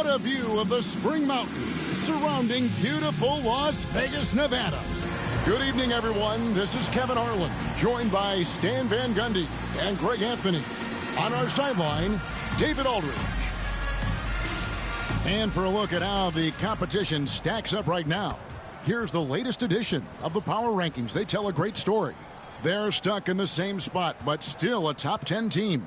What a view of the Spring Mountains surrounding beautiful Las Vegas, Nevada. Good evening, everyone. This is Kevin Harlan, joined by Stan Van Gundy and Greg Anthony. On our sideline, David Aldridge. And for a look at how the competition stacks up right now, here's the latest edition of the Power Rankings. They tell a great story. They're stuck in the same spot, but still a top 10 team.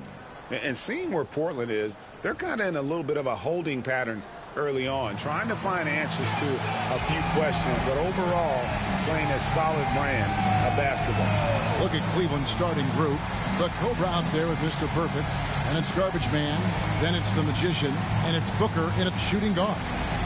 And seeing where Portland is, they're kind of in a little bit of a holding pattern early on, trying to find answers to a few questions, but overall playing a solid brand of basketball. Look at Cleveland's starting group. The Cobra out there with Mr. Perfect, and it's Garbage Man, then it's the Magician, and it's Booker in a shooting guard.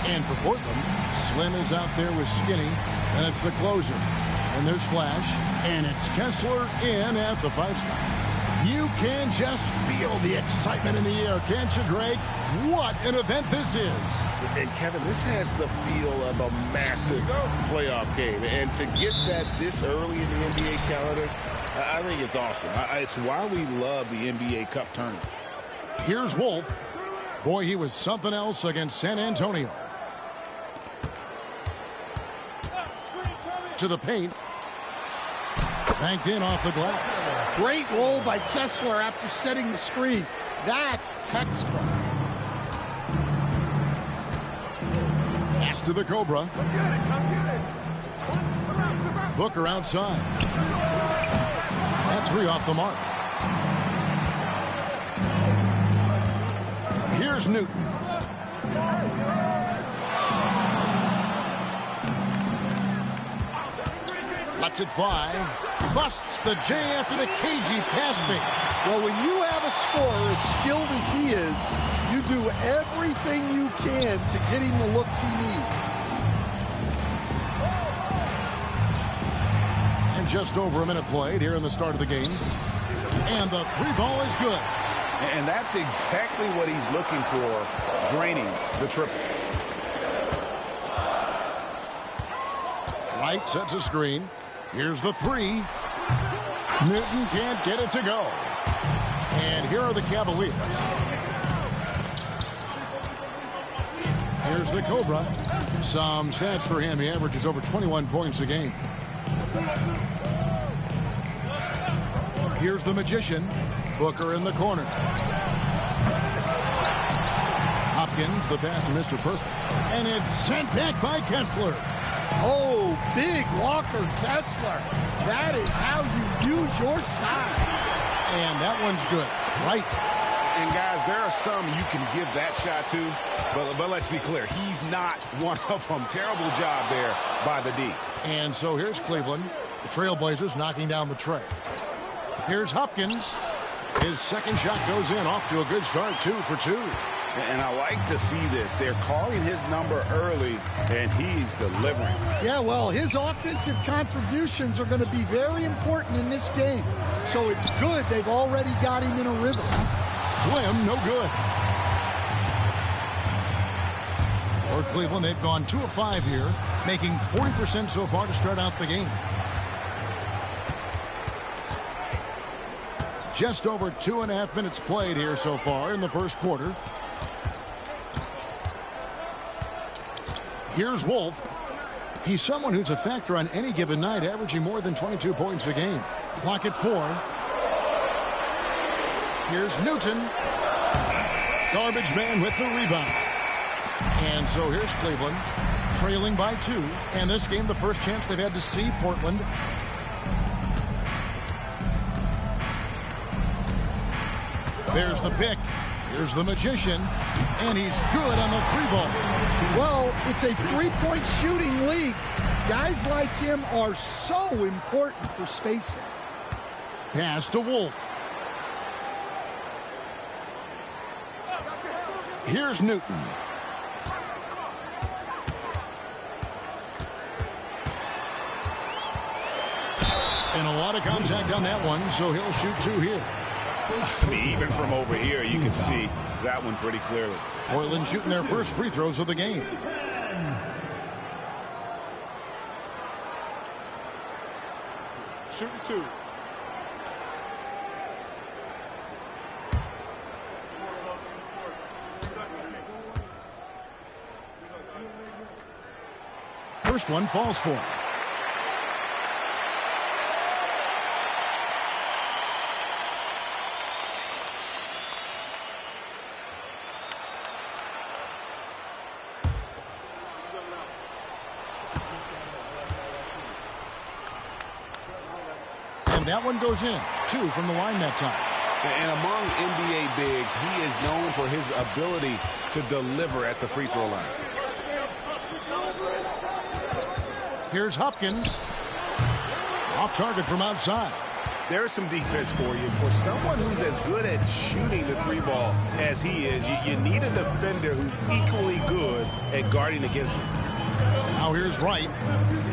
And for Portland, Slim is out there with Skinny, and it's the closer. And there's Flash, and it's Kessler in at the 5 spot. You can just feel the excitement in the air, can't you, Greg? What an event this is. And, Kevin, this has the feel of a massive playoff game. And to get that this early in the NBA calendar, I think it's awesome. It's why we love the NBA Cup tournament. Here's Wolf. Boy, he was something else against San Antonio. To the paint. Banked in off the glass. Great roll by Kessler after setting the screen. That's textbook. Pass to the Cobra. Booker outside. That 3 off the mark. Here's Newton. Lets it fly. Busts the J after the cagey pass fake. Well, when you have a scorer as skilled as he is, you do everything you can to get him the looks he needs. And just over a minute played here in the start of the game. And the 3 ball is good. And that's exactly what he's looking for, draining the triple. Wright sets a screen. Here's the 3. Newton can't get it to go. And here are the Cavaliers. Here's the Cobra. Some stats for him. He averages over 21 points a game. Here's the Magician. Booker in the corner. Hopkins, the pass to Mr. Perfect. And it's sent back by Kessler. Oh, big Walker Kessler. That is how you use your size. And that one's good. Right. And, guys, there are some you can give that shot to, but let's be clear. He's not one of them. Terrible job there by the D. And so here's Cleveland. The Trailblazers knocking down the tray. Here's Hopkins. His second shot goes in, off to a good start, 2 for 2. And I like to see this. They're calling his number early, and he's delivering. Yeah, well, his offensive contributions are going to be very important in this game. So it's good they've already got him in a rhythm. Slim, no good. For Cleveland, they've gone 2 of 5 here, making 40% so far to start out the game. Just over 2.5 minutes played here so far in the first quarter. Here's Wolf. He's someone who's a factor on any given night, averaging more than 22 points a game. Clock at 4. Here's Newton. Garbage Man with the rebound. And so here's Cleveland, trailing by 2. And this game, the first chance they've had to see Portland. There's the pick. Here's the Magician. And he's good on the 3 ball. Well, it's a 3-point shooting league. Guys like him are so important for spacing. Pass to Wolf. Here's Newton. And a lot of contact on that one, so he'll shoot 2 here. I mean, even from over here, you can see that one pretty clearly. Portland shooting their first free throws of the game. Shooting 2. first one falls for him. And that one goes in. 2 from the line that time. And among NBA bigs, he is known for his ability to deliver at the free throw line. Here's Hopkins. Off target from outside. There's some defense for you. For someone who's as good at shooting the 3-ball as he is, you need a defender who's equally good at guarding against him. Now here's Wright,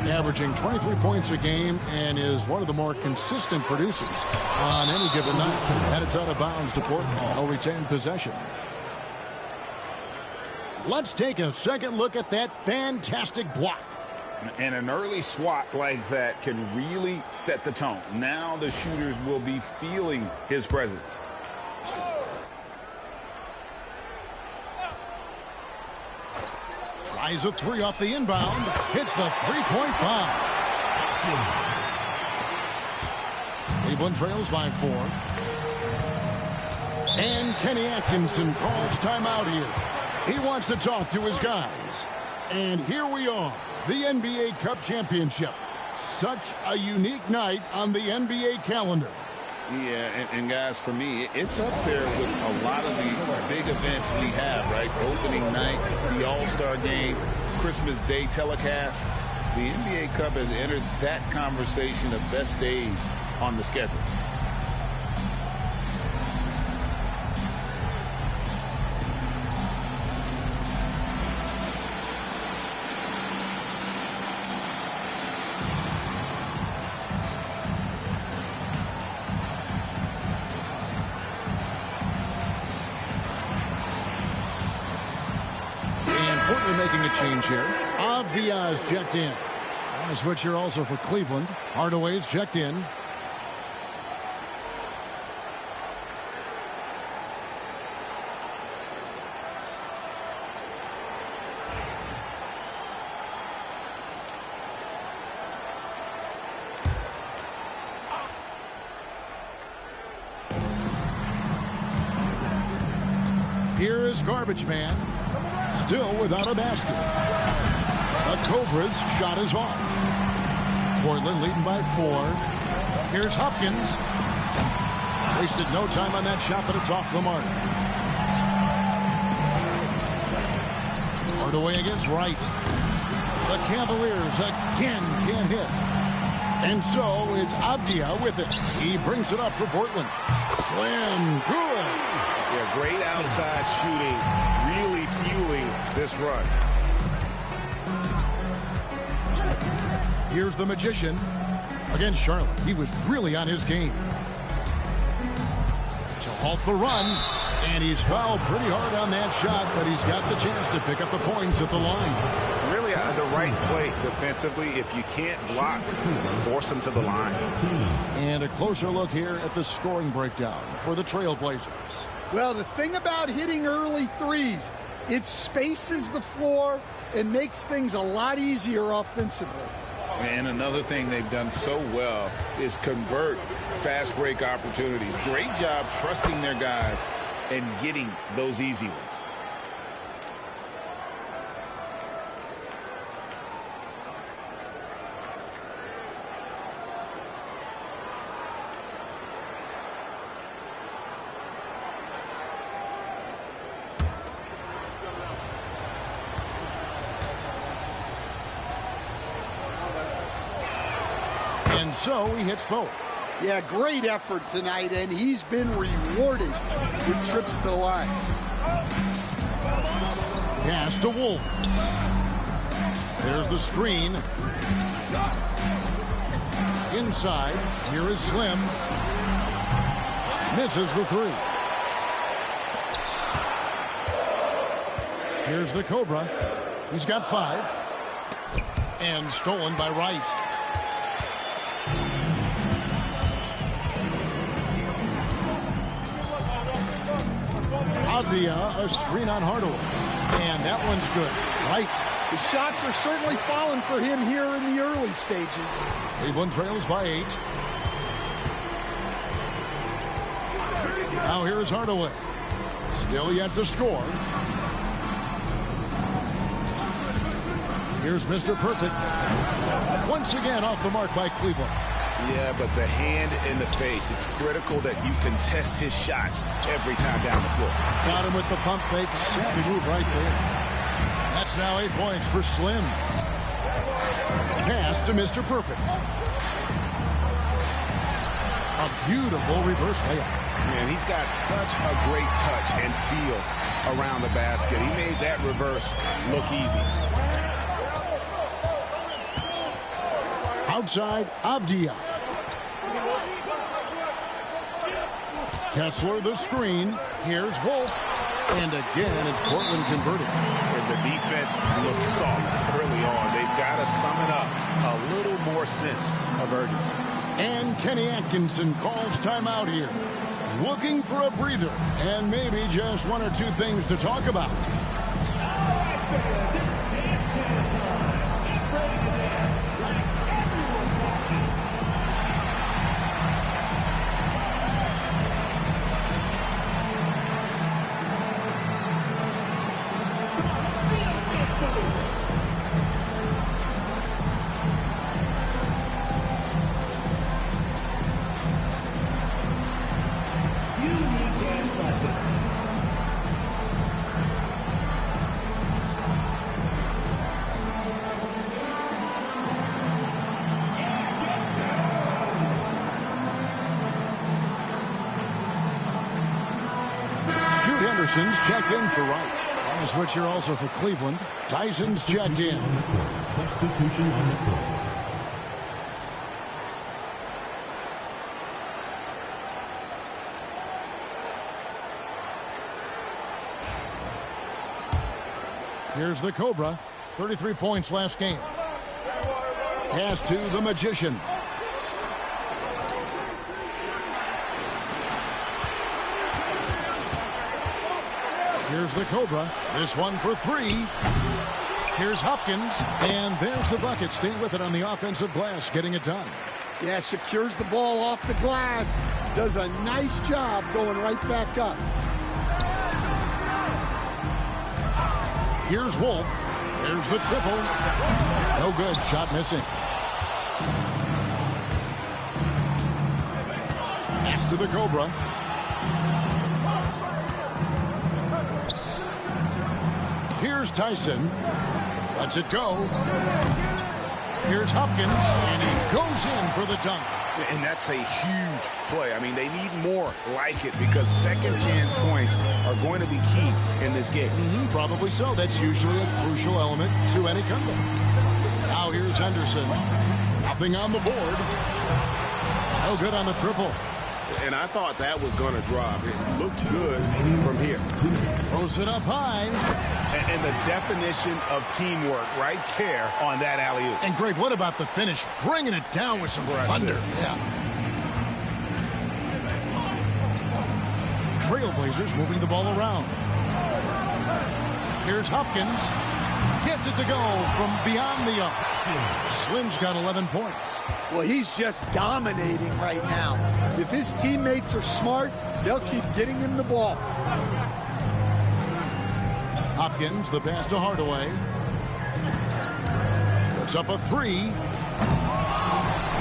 averaging 23 points a game and is one of the more consistent producers on any given night. And it's out of bounds to Portland. He'll retain possession. Let's take a second look at that fantastic block. And an early swat like that can really set the tone. Now the shooters will be feeling his presence. Tries a 3 off the inbound. Hits the 3-point bomb. Cleveland trails by 4. And Kenny Atkinson calls timeout here. He wants to talk to his guys. And here we are, the NBA Cup Championship. Such a unique night on the NBA calendar. Yeah, and guys, for me, it's up there with a lot of the big events we have, right? Opening night, the All-Star game, Christmas Day telecast. The NBA Cup has entered that conversation of best days on the schedule. Portland making a change here. Avdia's checked in. On a switch here also for Cleveland. Hardaway's checked in. Here is Garbage Man. Still without a basket. The Cobras' shot is off. Portland leading by 4. Here's Hopkins. Wasted no time on that shot, but it's off the mark. Hardaway against Wright. The Cavaliers again can't hit. And so is Avdia with it. He brings it up for Portland. Slam good. Yeah, great outside shooting, really fueling this run. Here's the Magician against Charlotte. He was really on his game to halt the run, and he's fouled pretty hard on that shot, but he's got the chance to pick up the points at the line. Really the right play defensively. If you can't block, force him to the line. And a closer look here at the scoring breakdown for the Trailblazers. Well, the thing about hitting early threes, it spaces the floor and makes things a lot easier offensively. And another thing they've done so well is convert fast break opportunities. Great job trusting their guys and getting those easy ones. And so he hits both. Yeah, great effort tonight, and he's been rewarded with trips to the line. Pass to Wolf. There's the screen. Inside, here is Slim. Misses the 3. Here's the Cobra. He's got 5. And stolen by Wright. Avdia, a screen on Hardaway. And that one's good. Wright The shots are certainly falling for him here in the early stages. Cleveland trails by 8. Now here is Hardaway. Still yet to score. Here's Mr. Perfect. Once again off the mark by Cleveland. Yeah, but the hand in the face. It's critical that you contest his shots every time down the floor. Got him with the pump fake. Safety move right there. That's now 8 points for Slim. Pass to Mr. Perfect. A beautiful reverse layup. Man, he's got such a great touch and feel around the basket. He made that reverse look easy. Outside, Avdia. Kessler the screen. Here's Wolf. And again, it's Portland converting. And the defense looks soft early on. They've got to summon up a little more sense of urgency. And Kenny Atkinson calls timeout here. Looking for a breather and maybe just 1 or 2 things to talk about. Henderson's checked in for Wright. On the switch here also for Cleveland. Tyson's checked in. Substitution on the court. Here's the Cobra. 33 points last game. Pass to the Magician. Here's the Cobra. This one for 3. Here's Hopkins. And there's the bucket. Staying with it on the offensive glass. Getting it done. Yeah, secures the ball off the glass. Does a nice job going right back up. Here's Wolf. There's the triple. No good. Shot missing. Pass to the Cobra. Here's Tyson. Lets it go. Here's Hopkins. And he goes in for the dunk. And that's a huge play. I mean, they need more like it because second chance points are going to be key in this game. Probably so. That's usually a crucial element to any comeback. Now here's Henderson. Nothing on the board. No good on the triple. And I thought that was going to drop. It looked good from here. Throws it up high. And the definition of teamwork right there on that alley-oop. And great, what about the finish? Bringing it down with some thunder. Yeah. Trailblazers moving the ball around. Here's Hopkins. Gets it to go from beyond the arc. Slim's got 11 points. Well, he's just dominating right now. If his teammates are smart, they'll keep getting him the ball. Hopkins, the pass to Hardaway. Puts up a 3.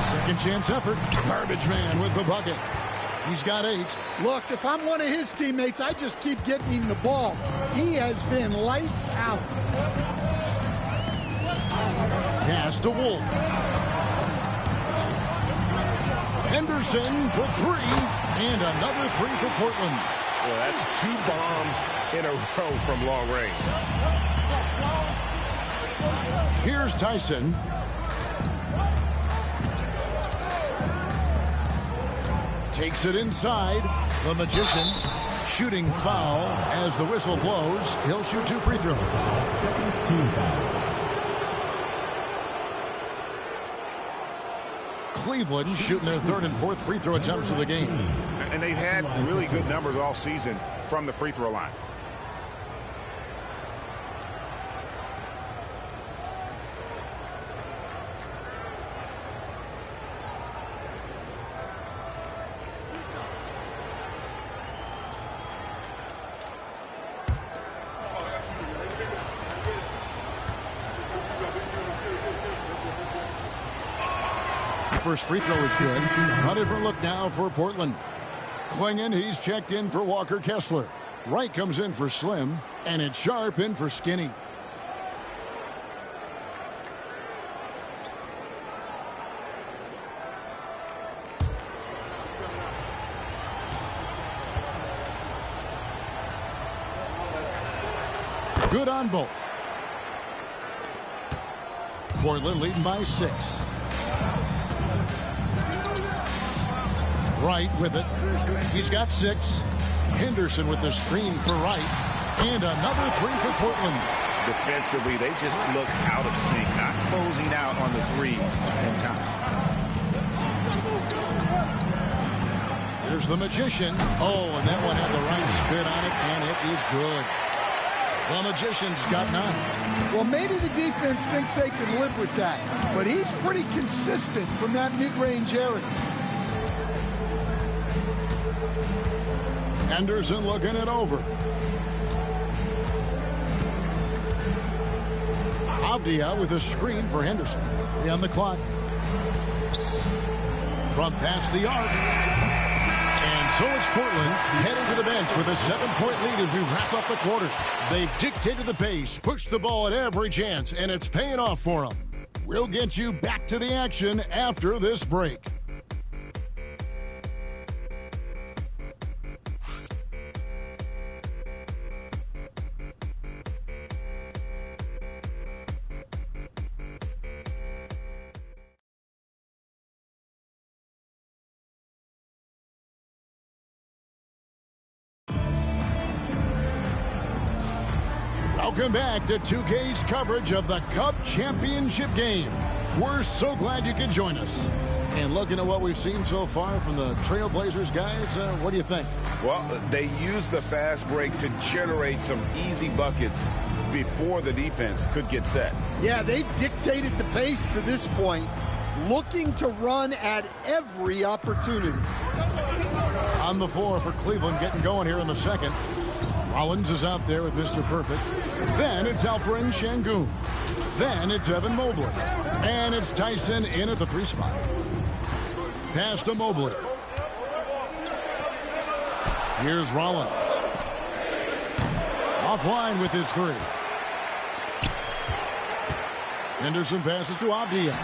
Second chance effort. Garbage man with the bucket. He's got 8. Look, if I'm one of his teammates, I just keep getting him the ball. He has been lights out. Pass to Wolf. Henderson for 3. And another 3 for Portland. Well, that's 2 bombs in a row from long range. Here's Tyson. Takes it inside. The Magician shooting foul as the whistle blows. He'll shoot 2 free throws. Second team foul. Cleveland shooting their 3rd and 4th free throw attempts of the game. And they've had really good numbers all season from the free throw line. first free throw is good. A different look now for Portland. Klingon, he's checked in for Walker Kessler. Wright comes in for Slim, and it's Sharp in for Skinny. Good on both. Portland leading by 6. Wright with it. He's got 6. Henderson with the screen for Wright. And another 3 for Portland. Defensively, they just look out of sync, not closing out on the threes in time. Here's the Magician. Oh, and that one had the right spin on it, and it is good. The Magician's got 9. Well, maybe the defense thinks they can live with that, but he's pretty consistent from that mid-range area. Henderson looking it over. Avdia with a screen for Henderson. 3 on the clock. From past the arc. And so it's Portland heading to the bench with a 7-point lead as we wrap up the quarter. They've dictated the pace, pushed the ball at every chance, and it's paying off for them. We'll get you back to the action after this break. Welcome back to 2K's coverage of the Cup Championship game. We're so glad you could join us. And looking at what we've seen so far from the Trailblazers, guys, what do you think? Well, they used the fast break to generate some easy buckets before the defense could get set. Yeah, they've dictated the pace to this point, looking to run at every opportunity. On the floor for Cleveland, getting going here in the second. Rollins is out there with Mr. Perfect. Then it's Alperen Şengün. Then it's Evan Mobley. And it's Tyson in at the 3 spot. Pass to Mobley. Here's Rollins. Offline with his 3. Henderson passes to Avdia.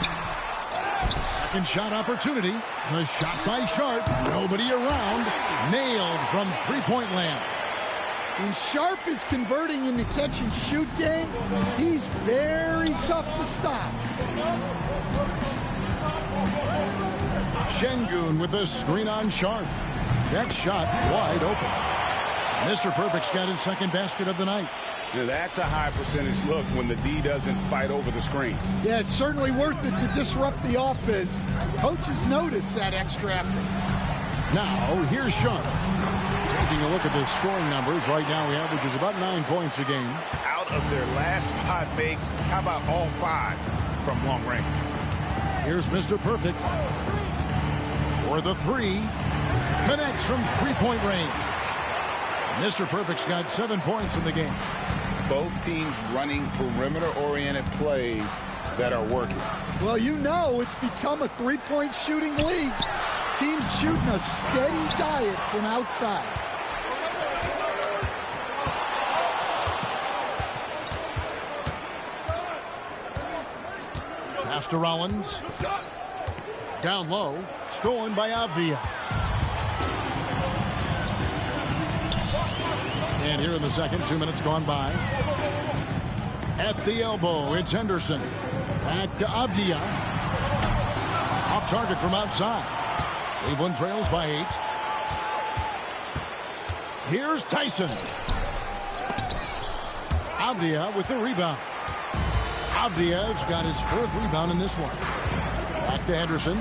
Second shot opportunity. The shot by Sharp. Nobody around. Nailed from 3-point land. When Sharp is converting in the catch-and-shoot game, he's very tough to stop. Şengün with a screen on Sharp. That shot wide open. Mr. Perfect's got his second basket of the night. Now that's a high percentage look when the D doesn't fight over the screen. Yeah, it's certainly worth it to disrupt the offense. Coaches notice that extra effort. Now, here's Sharp. Taking a look at the scoring numbers, right now he averages about 9 points a game. Out of their last 5 makes, how about all 5 from long range? Here's Mr. Perfect. For the 3. Connects from 3-point range. Mr. Perfect's got 7 points in the game. Both teams running perimeter-oriented plays that are working. Well, you know it's become a 3-point shooting league. Teams shooting a steady diet from outside. Pass to Rollins. Down low. Stolen by Avdia. And here in the second, 2 minutes gone by. At the elbow, it's Henderson. Back to Avdia. Off target from outside. Cleveland trails by 8. Here's Tyson. Avdia with the rebound. Avdia's got his 4th rebound in this one. Back to Henderson.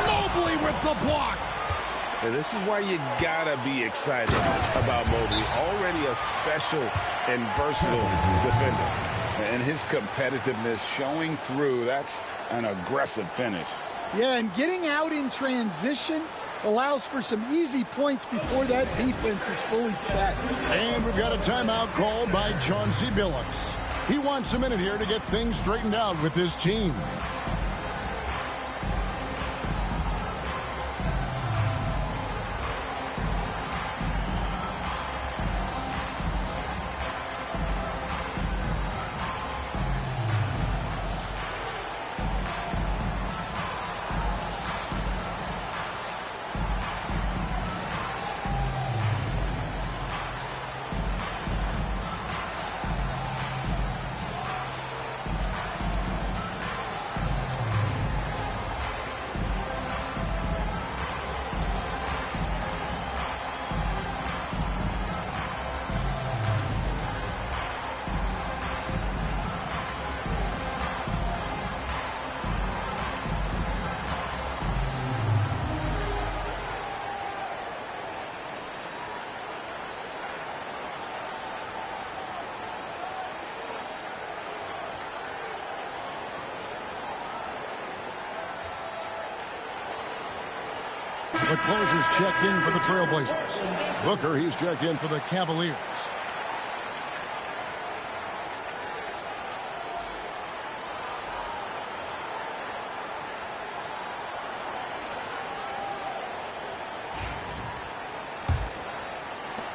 Mobley with the block. And this is why you gotta be excited about Mobley. Already a special and versatile defender. And his competitiveness showing through. That's an aggressive finish. Yeah, and getting out in transition allows for some easy points before that defense is fully set. And we've got a timeout called by Chauncey Billups. He wants a minute here to get things straightened out with his team. The closer's checked in for the Trailblazers. Booker, he's checked in for the Cavaliers.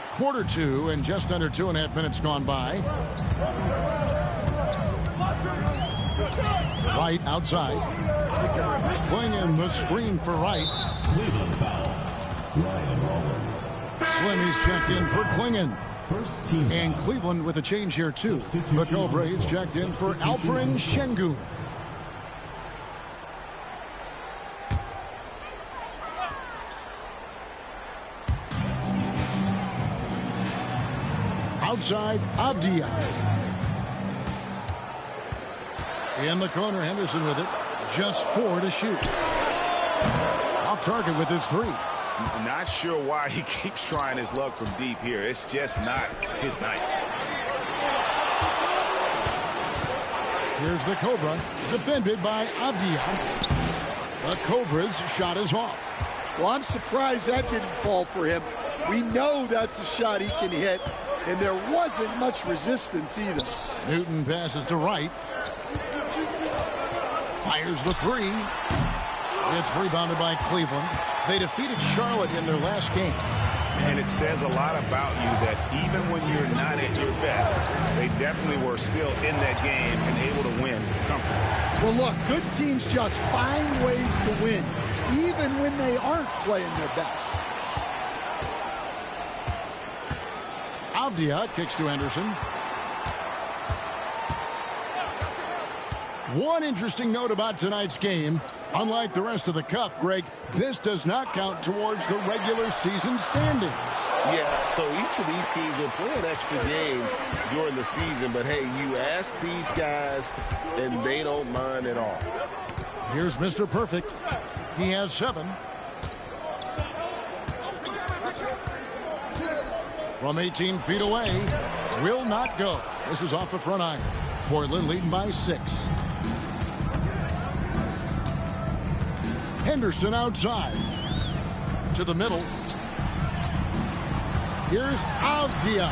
Quarter two, and just under 2.5 minutes gone by. Wright outside. Clingan the screen for Wright. Cleveland foul. Ryan Rollins. Slim, he's checked in for Clingan. First team. And Cleveland with a change here too. The Cobras checked in for Alperen Şengün. Outside, Avdia. In the corner, Henderson with it. Just 4 to shoot. Off target with his 3. Not sure why he keeps trying his luck from deep here. It's just not his night. Here's the Cobra, defended by Avdia. The Cobra's shot is off. Well, I'm surprised that didn't fall for him. We know that's a shot he can hit, and there wasn't much resistance either. Newton passes to Wright. Fires the 3. It's rebounded by Cleveland. They defeated Charlotte in their last game. And it says a lot about you that even when you're not at your best, they definitely were still in that game and able to win comfortably. Well, look, good teams just find ways to win, even when they aren't playing their best. Avdia kicks to Henderson. One interesting note about tonight's game, unlike the rest of the Cup, Greg, this does not count towards the regular season standings. Yeah, so each of these teams will play an extra game during the season, but hey, you ask these guys, and they don't mind at all. Here's Mr. Perfect. He has 7. From 18 feet away, will not go. This is off the front iron. Portland leading by 6. Henderson outside. To the middle. Here's Avdia.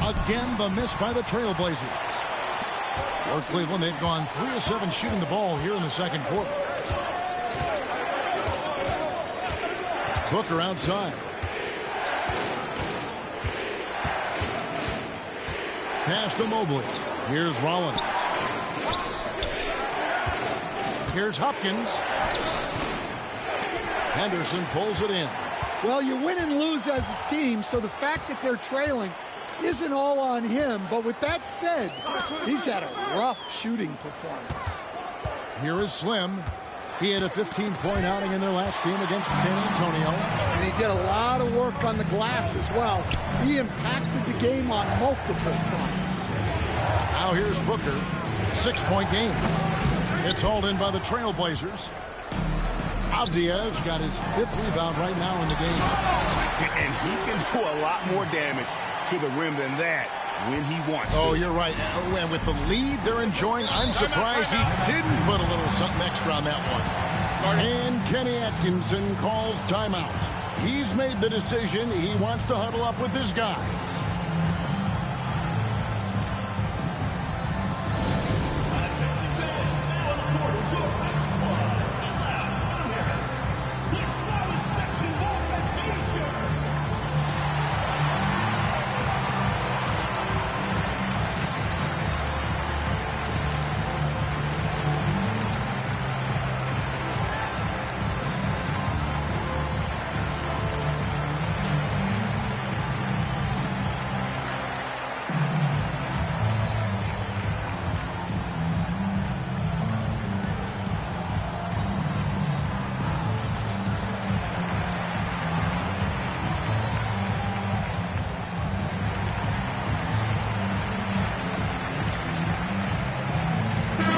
Again, the miss by the Trailblazers. For Cleveland, they've gone 3 of 7 shooting the ball here in the second quarter. Booker outside. Pass to Mobley. Here's Rollins. Here's Hopkins. Henderson pulls it in. Well, you win and lose as a team, so the fact that they're trailing isn't all on him. But with that said, he's had a rough shooting performance. Here is Slim. He had a 15-point outing in their last game against San Antonio. And he did a lot of work on the glass as well. He impacted the game on multiple fronts. Now here's Booker. 6-point game. It's hauled in by the Trailblazers. Avdia's got his 5th rebound right now in the game. And he can do a lot more damage to the rim than that when he wants to. Oh, you're right. And with the lead they're enjoying, I'm surprised he didn't put a little something extra on that one. And Kenny Atkinson calls timeout. He's made the decision. He wants to huddle up with his guys.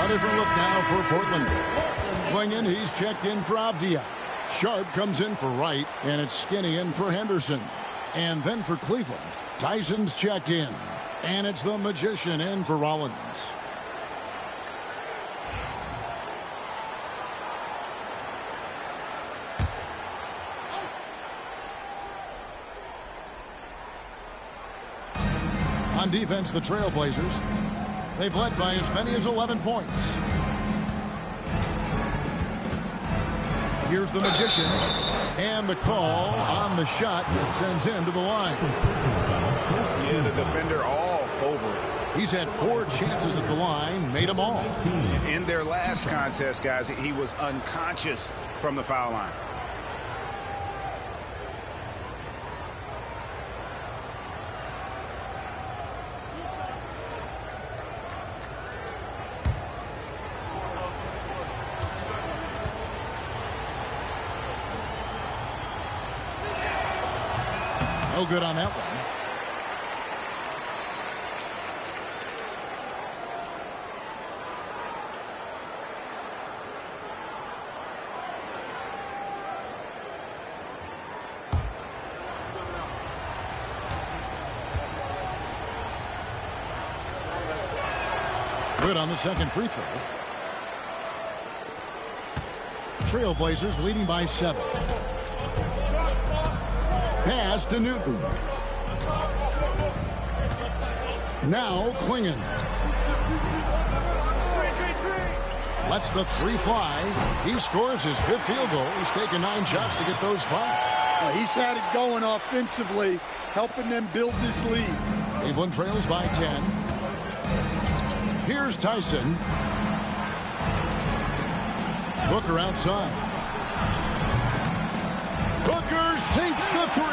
Different look now for Portland. Clingan, he's checked in for Avdia. Sharp comes in for Wright, and it's Skinny in for Henderson. And then for Cleveland, Tyson's checked in, and it's the Magician in for Rollins. On defense, the Trailblazers, they've led by as many as 11 points. Here's the Magician, and the call on the shot that sends him to the line. Yeah, the defender all over it. He's had 4 chances at the line, made them all. In their last contest, guys, he was unconscious from the foul line. No good on that one. Good on the second free throw. Trailblazers leading by 7. Pass to Newton. Now Clingan. Lets the 3 fly. He scores his 5th field goal. He's taken 9 shots to get those 5. He's had it going offensively, helping them build this lead. Cleveland trails by 10. Here's Tyson. Booker outside. Booker sinks the 3.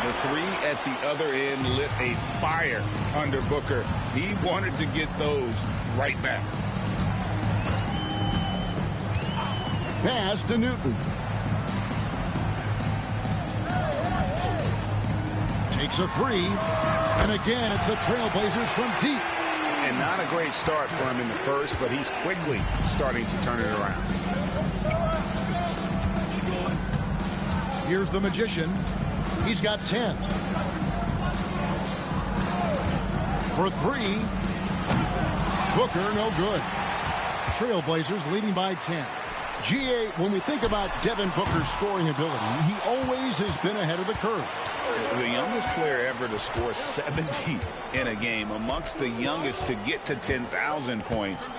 The 3 at the other end lit a fire under Booker. He wanted to get those right back. Pass to Newton. Takes a 3. And again, it's the Trailblazers from deep. And not a great start for him in the first, but he's quickly starting to turn it around. Here's the Magician. He's got 10. For 3. Booker, no good. Trailblazers leading by 10. GA, when we think about Devin Booker's scoring ability, he always has been ahead of the curve. The youngest player ever to score 70 in a game, amongst the youngest to get to 10,000 points.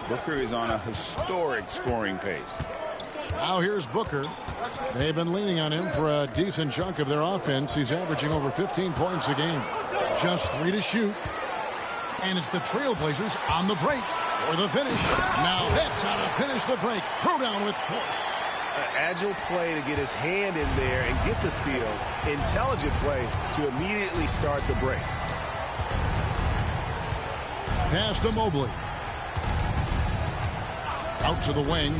Booker is on a historic scoring pace. Now here's Booker. They've been leaning on him for a decent chunk of their offense. He's averaging over 15 points a game. Just 3 to shoot. And it's the Trailblazers on the break for the finish. Now that's how to finish the break. Throw down with force. Agile play to get his hand in there and get the steal. Intelligent play to immediately start the break. Pass to Mobley. Out to the wing.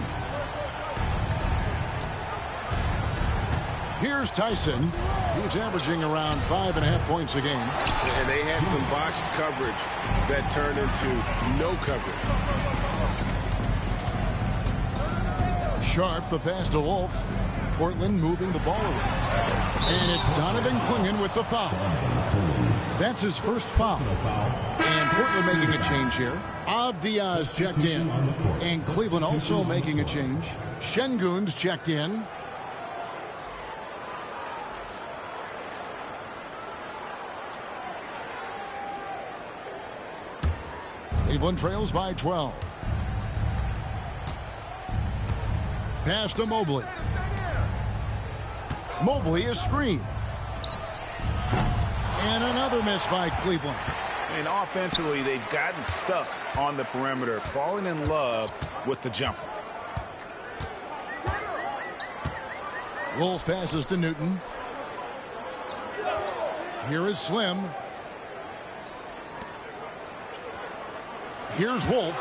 Here's Tyson. He's averaging around 5.5 points a game. And they had some botched coverage that turned into no coverage. Sharp, the pass to Wolf. Portland moving the ball around. And it's Donovan Clingan with the foul. That's his first foul. And Portland making a change here. Avdia's checked in. And Cleveland also making a change. Şengün's checked in. Cleveland trails by 12. Pass to Mobley. Mobley is screened. And another miss by Cleveland. And offensively, they've gotten stuck on the perimeter, falling in love with the jumper. Wolf passes to Newton. Here is Slim. Here's Wolf.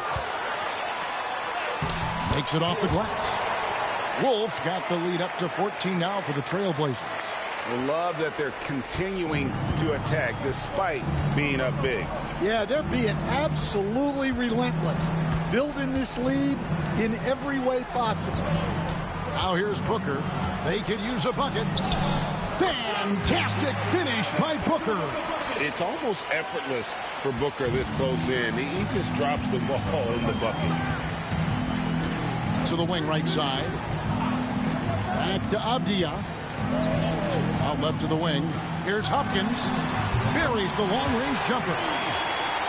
Makes it off the glass. Wolf got the lead up to 14 now for the Trailblazers. I love that they're continuing to attack despite being up big. Yeah, they're being absolutely relentless, building this lead in every way possible. Now here's Booker. They could use a bucket. Fantastic finish by Booker. It's almost effortless for Booker this close in. He just drops the ball in the bucket. To the wing right side. Back to Avdia. Out left to the wing. Here's Hopkins. buries the long-range jumper.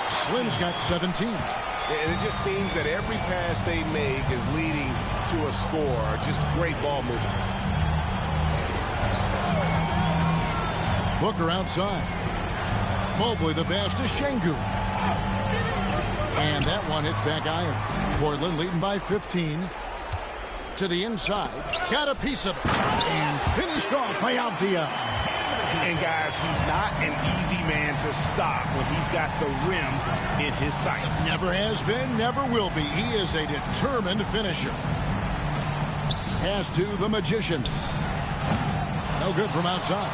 Slim's got 17. And it just seems that every pass they make is leading to a score. Just great ball movement. Booker outside. Mobley the pass to Şengün. And that one hits back iron. Portland leading by 15. To the inside. Got a piece of it. And finished off by Avdija. And guys, he's not an easy man to stop when he's got the rim in his sights. Never has been, never will be. He is a determined finisher. Pass to the Magician. No good from outside.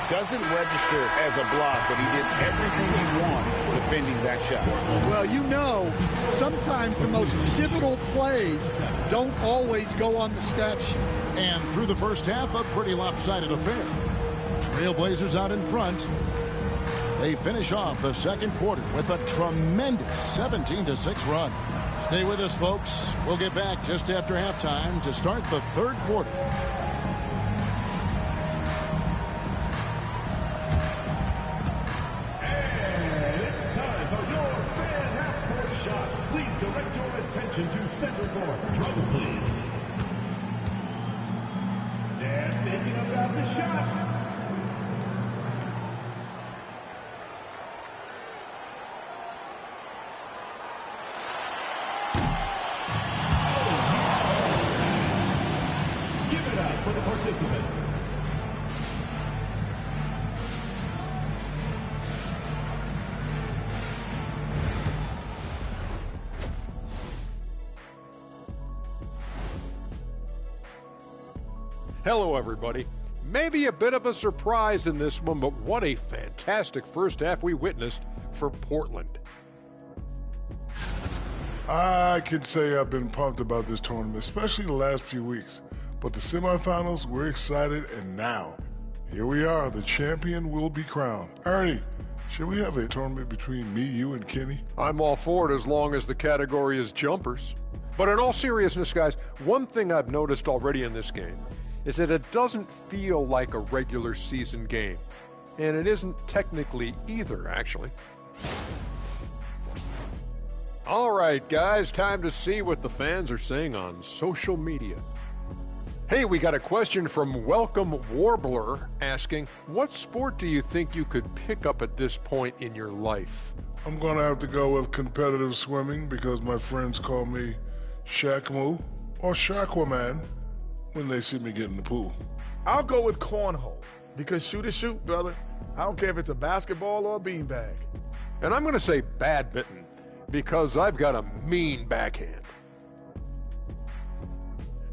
Doesn't register as a block, but he did everything he wants defending that shot. Well, you know, sometimes the most pivotal plays don't always go on the stat sheet. And through the first half, a pretty lopsided affair. Trailblazers out in front. They finish off the second quarter with a tremendous 17-6 run. Stay with us, folks. We'll get back just after halftime to start the third quarter. To center court. Drums, please. They're thinking about the shot. Give it up for the participant. Hello, everybody. Maybe a bit of a surprise in this one, but what a fantastic first half we witnessed for Portland. I can say I've been pumped about this tournament, especially the last few weeks. But the semifinals, we're excited, and now, here we are. The champion will be crowned. Ernie, should we have a tournament between me, you, and Kenny? I'm all for it as long as the category is jumpers. But in all seriousness, guys, one thing I've noticed already in this game is that it doesn't feel like a regular season game. And it isn't technically either, actually. All right, guys, time to see what the fans are saying on social media. Hey, we got a question from Welcome Warbler asking, what sport do you think you could pick up at this point in your life? I'm going to have to go with competitive swimming because my friends call me Shaq-Moo or Shaqwaman when they see me get in the pool. I'll go with cornhole because shoot is shoot, brother. I don't care if it's a basketball or a beanbag. And I'm going to say badminton because I've got a mean backhand.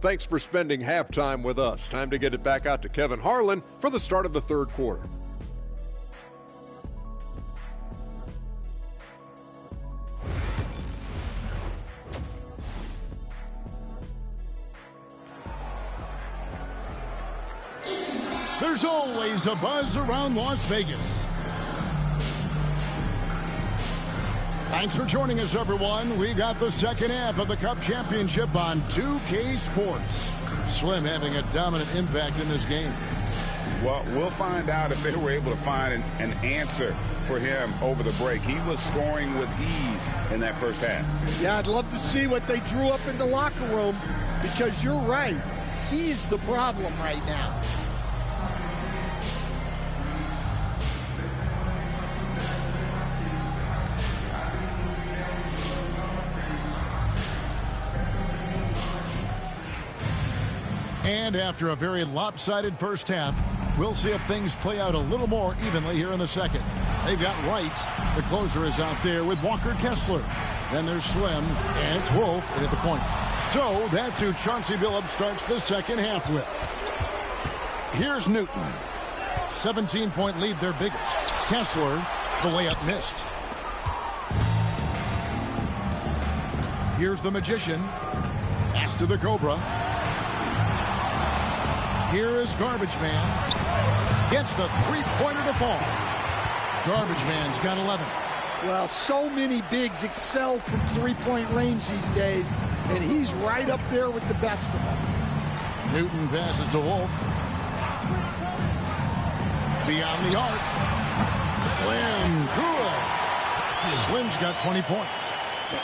Thanks for spending halftime with us. Time to get it back out to Kevin Harlan for the start of the third quarter. There's always a buzz around Las Vegas. Thanks for joining us, everyone. We got the second half of the Cup Championship on 2K Sports. Slim having a dominant impact in this game. Well, we'll find out if they were able to find an answer for him over the break. He was scoring with ease in that first half. Yeah, I'd love to see what they drew up in the locker room because you're right. He's the problem right now. And after a very lopsided first half, we'll see if things play out a little more evenly here in the second. They've got Wright. The closer is out there with Walker Kessler. Then there's Slim, and it's Wolf at the point. So that's who Chauncey Billups starts the second half with. Here's Newton. 17-point lead, their biggest. Kessler, the layup missed. Here's the Magician. Pass to the Cobra. Here is Garbage Man. Gets the three-pointer to fall. Garbage Man's got 11. Well, so many bigs excel from three-point range these days, and he's right up there with the best of them. Newton passes to Wolf. Beyond the arc. Slim, good. Slim's got 20 points.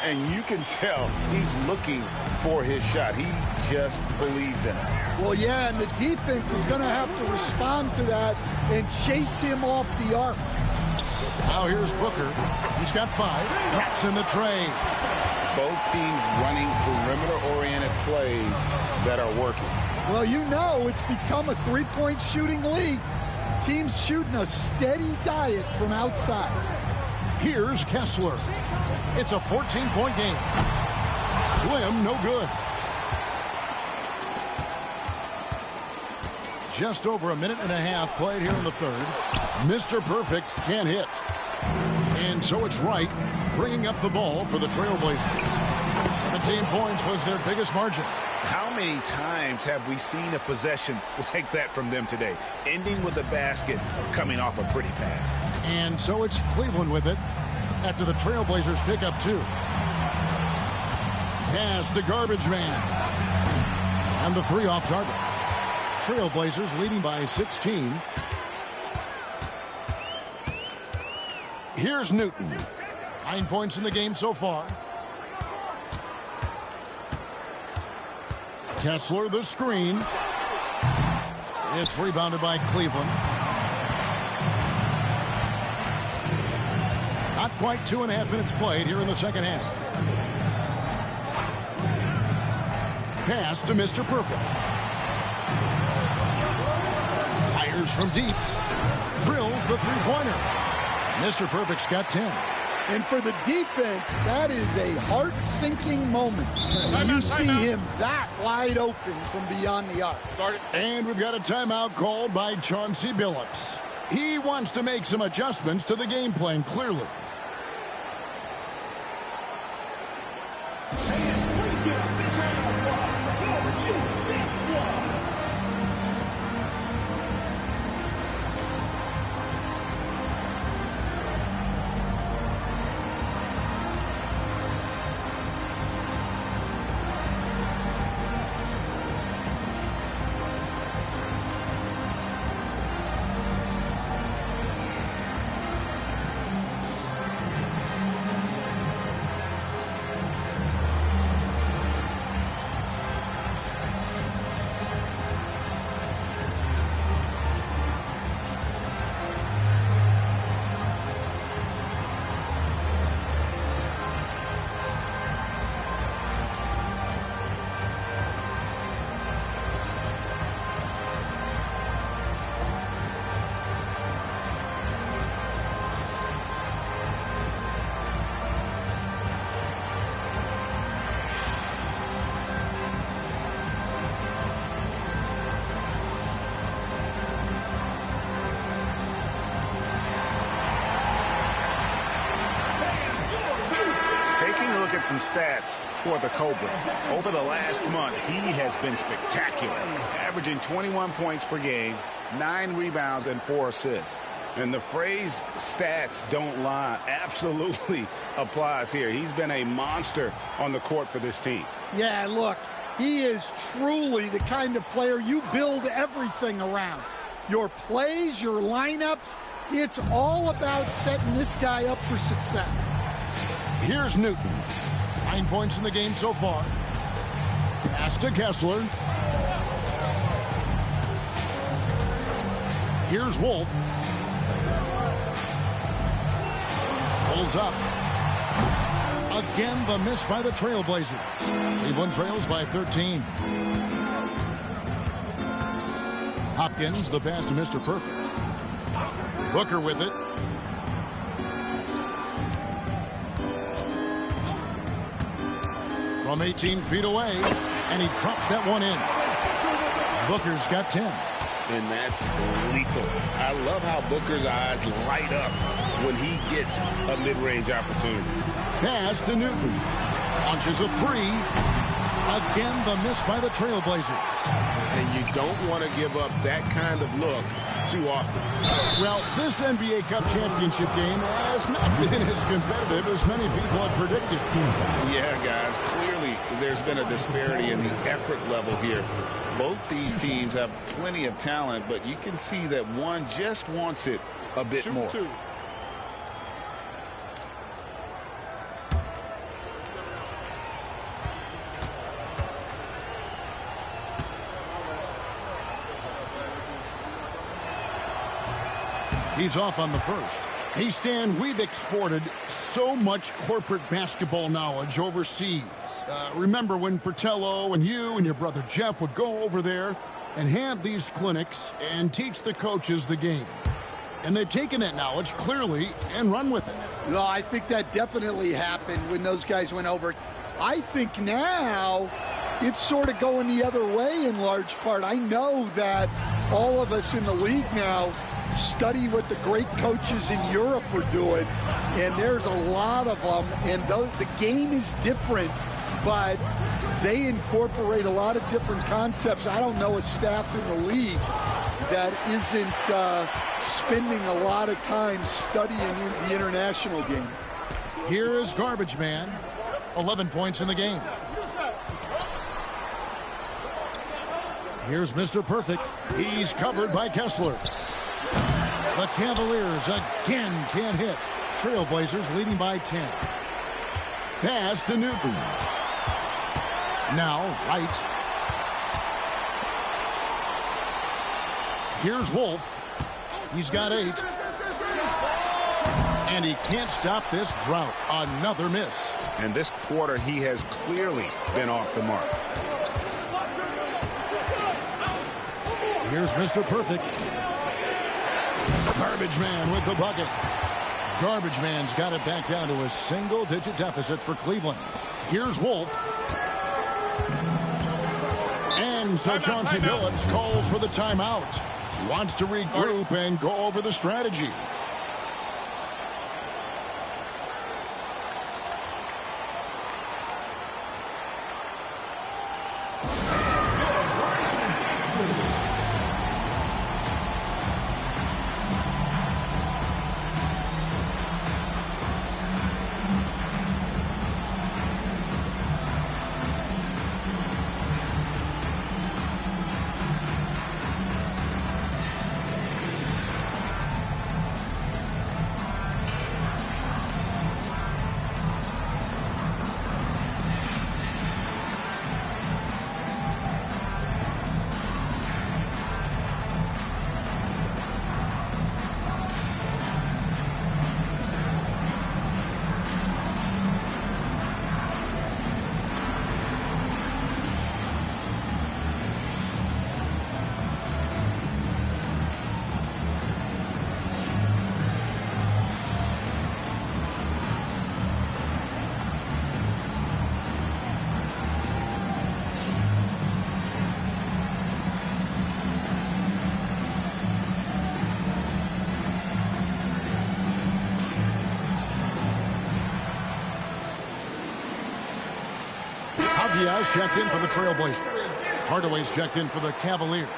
And you can tell he's looking for his shot. He just believes in it. Well, yeah, and the defense is going to have to respond to that and chase him off the arc. Now here's Booker. He's got 5. Drops in the tray. Both teams running perimeter-oriented plays that are working. Well, you know it's become a three-point shooting league. Teams shooting a steady diet from outside. Here's Kessler. It's a 14-point game. Slim, no good. Just over a minute and a half played here in the third. Mr. Perfect can't hit. And so it's Wright bringing up the ball for the Trailblazers. 17 points was their biggest margin. How many times have we seen a possession like that from them today, ending with a basket coming off a pretty pass? And so it's Cleveland with it after the Trailblazers pick up 2. Pass to Garbage Man. And the 3 off target. Trailblazers leading by 16. Here's Newton. 9 points in the game so far. Kessler, the screen. It's rebounded by Cleveland. Not quite 2.5 minutes played here in the second half. Pass to Mr. Perfect. Fires from deep. Drills the three-pointer. Mr. Perfect's got 10. And for the defense, that is a heart-sinking moment. You see him that wide open from beyond the arc. And we've got a timeout called by Chauncey Billups. He wants to make some adjustments to the game plan, clearly. Some stats for the Cobra. Over the last month, he has been spectacular, averaging 21 points per game, 9 rebounds, and 4 assists. And the phrase stats don't lie absolutely applies here. He's been a monster on the court for this team. Yeah, look, he is truly the kind of player you build everything around. Your plays, your lineups, it's all about setting this guy up for success. Here's Newton. 9 points in the game so far. Pass to Kessler. Here's Wolf. Pulls up. Again, the miss by the Trailblazers. Cleveland trails by 13. Hopkins, the pass to Mr. Perfect. Booker with it. From 18 feet away, and he drops that one in. Booker's got 10. And that's lethal. I love how Booker's eyes light up when he gets a mid-range opportunity. Pass to Newton. Launches a 3. Again, the miss by the Trailblazers. And you don't want to give up that kind of look too often. Well, this NBA Cup championship game has not been as competitive as many people had predicted. Yeah, guys, clearly there's been a disparity in the effort level here. Both these teams have plenty of talent, but you can see that one just wants it a bit more. He's off on the first. Hey, Stan, we've exported so much corporate basketball knowledge overseas. Remember when Fratello and you and your brother Jeff would go over there and have these clinics and teach the coaches the game? And they've taken that knowledge clearly and run with it. No, I think that definitely happened when those guys went over. I think now it's sort of going the other way in large part. I know that all of us in the league now study what the great coaches in Europe were doing, and there's a lot of them, and the game is different, but they incorporate a lot of different concepts. I don't know a staff in the league that isn't spending a lot of time studying the international game. Here is Garbage Man, 11 points in the game. Here's Mr. Perfect. He's covered by Kessler. The Cavaliers again can't hit. Trailblazers leading by 10. Pass to Newton. Now, Wright. Here's Wolf. He's got 8. And he can't stop this drought. Another miss. And this quarter, he has clearly been off the mark. Here's Mr. Perfect. Garbage Man with the bucket. Garbage Man's got it back down to a single-digit deficit for Cleveland. Here's Wolf. And so Chauncey Billups calls for the timeout. Wants to regroup and go over the strategy. Diaz checked in for the Trailblazers. Hardaway's checked in for the Cavaliers.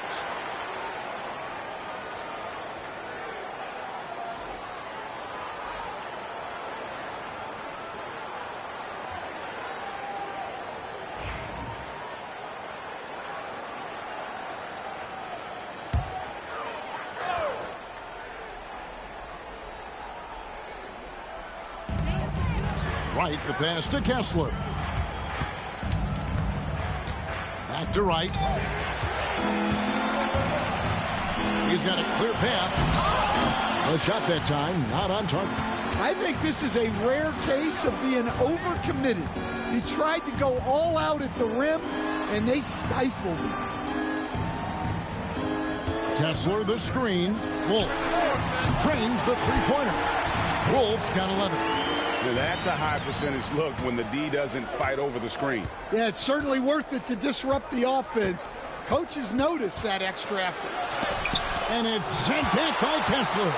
Right, the pass to Kessler. Back to Wright. He's got a clear path. A shot that time, not on target. I think this is a rare case of being overcommitted. He tried to go all out at the rim, and they stifled him. Kessler, the screen. Wolf trains the three-pointer. Wolf got 11. Now that's a high percentage look when the D doesn't fight over the screen. Yeah, it's certainly worth it to disrupt the offense. Coaches notice that extra effort. And it's sent back by Kessler.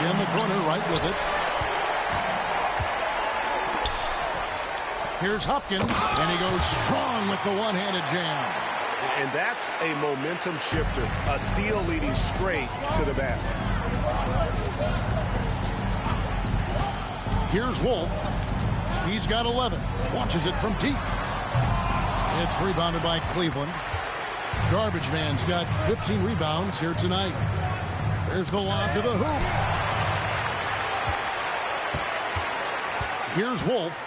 In the corner, right with it. Here's Hopkins, and he goes strong with the one-handed jam. And that's a momentum shifter. A steal leading straight to the basket. Here's Wolf. He's got 11. Launches it from deep. It's rebounded by Cleveland. Garbage Man's got 15 rebounds here tonight. There's the lob to the hoop. Here's Wolf.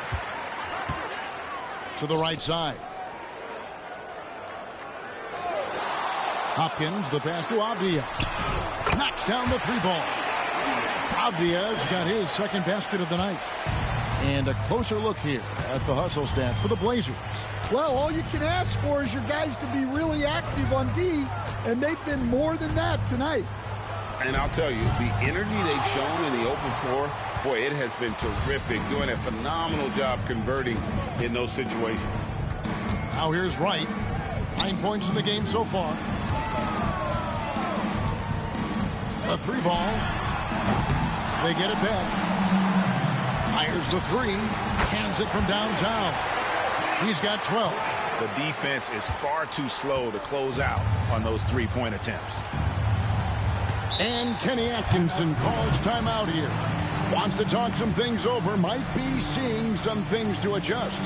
To the right side. Hopkins, the pass to Avdia. knocks down the three ball. Avdia's got his second basket of the night. And a closer look here at the hustle stats for the Blazers. Well, all you can ask for is your guys to be really active on D, and they've been more than that tonight. And I'll tell you, the energy they've shown in the open floor, boy, it has been terrific, doing a phenomenal job converting in those situations. Now here's Wright. 9 points in the game so far. A three ball. They get it back. Fires the three. Cans it from downtown. He's got 12. The defense is far too slow to close out on those three-point attempts. And Kenny Atkinson calls timeout here. Wants to talk some things over. Might be seeing some things to adjust.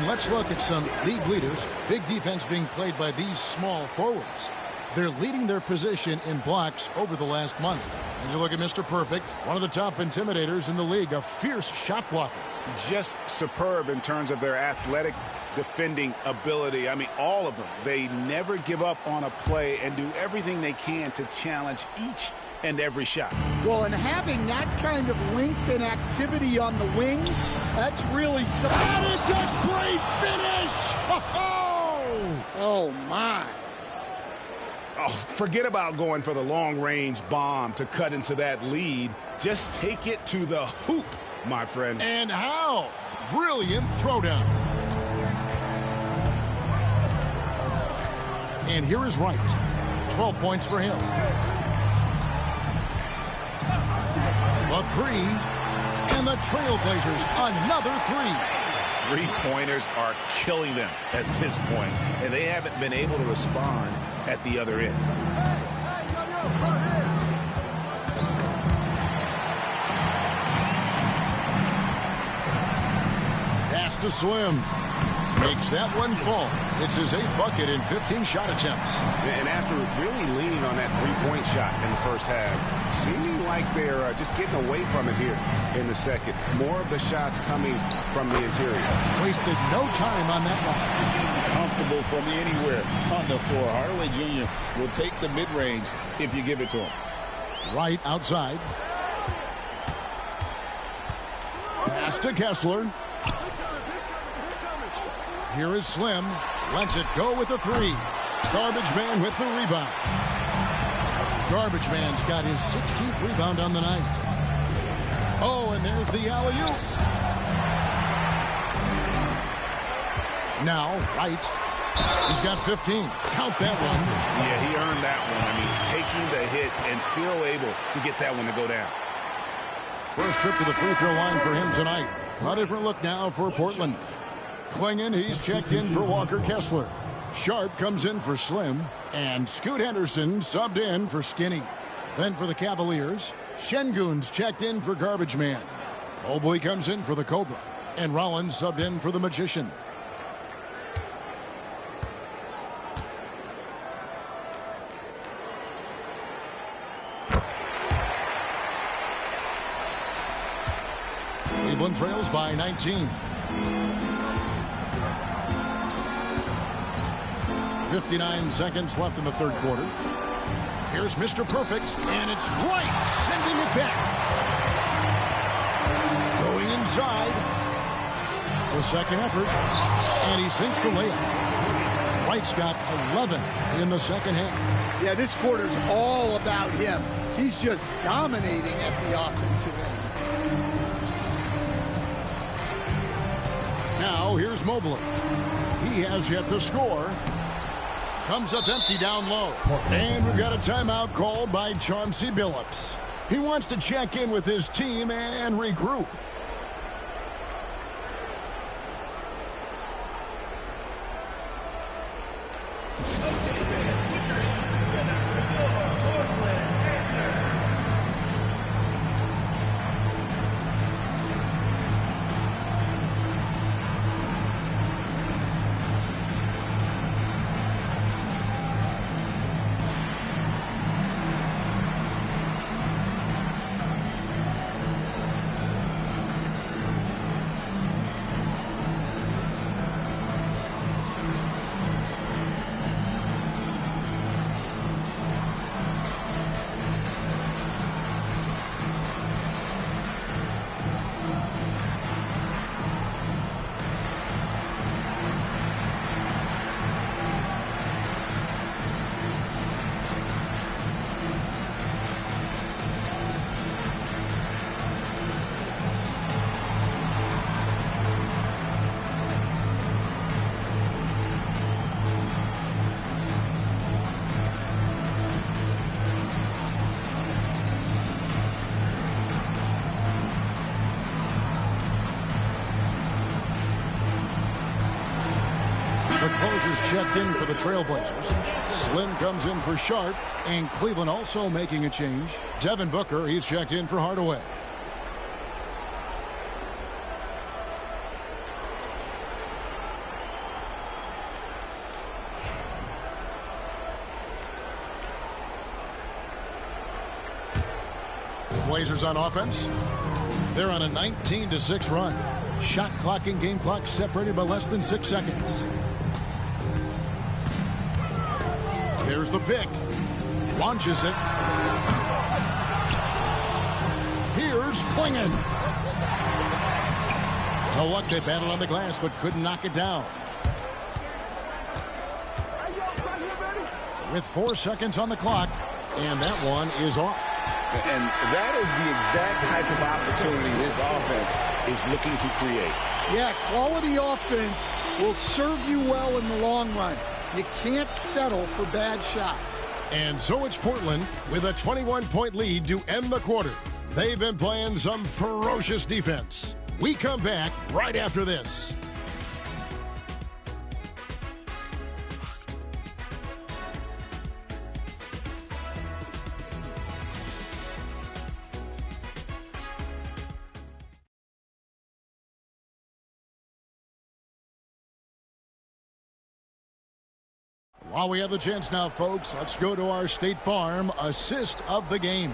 Let's look at some league leaders. Big defense being played by these small forwards. They're leading their position in blocks over the last month. And you look at Mr. Perfect, one of the top intimidators in the league, a fierce shot blocker. Just superb in terms of their athletic defending ability. I mean, all of them. They never give up on a play and do everything they can to challenge each and every shot. Well, and having that kind of length and activity on the wing, that's really something. And it's a great finish! Oh, my. Oh, forget about going for the long-range bomb to cut into that lead. Just take it to the hoop, my friend. And how? Brilliant throwdown. And here is Wright. 12 points for him. A three. And the Trailblazers, another three. Three-pointers are killing them at this point, and they haven't been able to respond at the other end. Pass to Slim. Makes that one fall. It's his 8th bucket in 15 shot attempts. And after really leaning on that three-point shot in the first half, seeming like they're just getting away from it here in the second. More of the shots coming from the interior. Wasted no time on that one. Comfortable from anywhere on the floor. Hardaway Jr. will take the mid-range if you give it to him. Right outside. Pass to Kessler. Here is Slim. Lets it go with a three. Garbage Man with the rebound. Garbage Man's got his 16th rebound on the night. Oh, and there's the alley-oop. Now, Wright. He's got 15. Count that one. Yeah, he earned that one. I mean, taking the hit and still able to get that one to go down. First trip to the free throw line for him tonight. A different look now for Portland. Klingon, he's checked in for Walker Kessler. Sharp comes in for Slim. And Scoot Henderson subbed in for Skinny. Then for the Cavaliers, Şengün's checked in for Garbage Man. Mobley comes in for the Cobra. And Rollins subbed in for the Magician. Cleveland trails by 19. 59 seconds left in the third quarter. Here's Mr. Perfect, and it's right, sending it back. Going inside. The second effort, and he sinks the layup. White's got 11 in the second half. Yeah, this quarter's all about him. He's just dominating at the offensive end. Now, here's Mobley. He has yet to score. Comes up empty down low. And we've got a timeout called by Chauncey Billups. He wants to check in with his team and regroup. The closers checked in for the Trailblazers. Slim comes in for Sharp, and Cleveland also making a change. Devin Booker, he's checked in for Hardaway. The Blazers on offense. They're on a 19-6 run. Shot clock and game clock separated by less than 6 seconds. There's the pick. Launches it. Here's Klingon. No luck, they battled on the glass but couldn't knock it down. With 4 seconds on the clock, and that one is off. And that is the exact type of opportunity this offense is looking to create. Yeah, quality offense will serve you well in the long run. You can't settle for bad shots. And so it's Portland with a 21-point lead to end the quarter. They've been playing some ferocious defense. We come back right after this. While we have the chance now, folks, let's go to our State Farm assist of the game.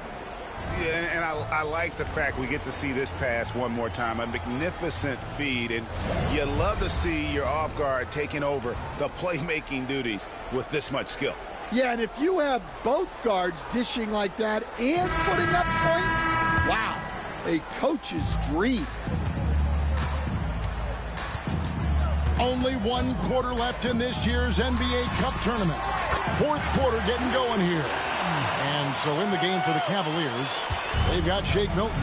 Yeah, and I like the fact we get to see this pass one more time. A magnificent feed, and you love to see your off guard taking over the playmaking duties with this much skill. Yeah, and if you have both guards dishing like that and putting up points, wow, a coach's dream. Only 1 quarter left in this year's NBA Cup tournament. 4th quarter getting going here. And so in the game for the Cavaliers, they've got Shake Milton.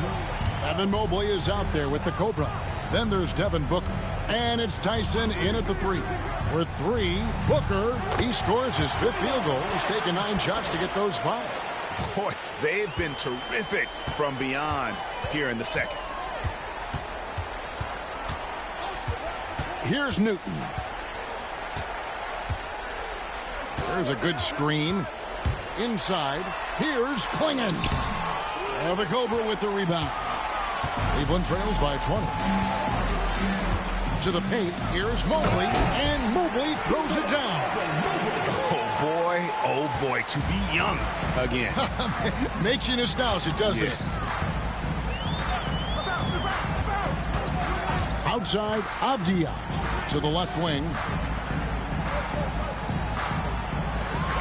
Evan Mobley is out there with the Cobra. Then there's Devin Booker. And it's Tyson in at the 3. For 3, Booker, he scores his 5th field goal. He's taken 9 shots to get those 5. Boy, they've been terrific from beyond here in the second. Here's Newton. There's a good screen. Inside, here's Klingon. And the Cobra with the rebound. Cleveland trails by 20. To the paint, here's Mobley, and Mobley throws it down. Oh boy, to be young again. Makes you nostalgic, doesn't it? Outside, Avdia to the left wing.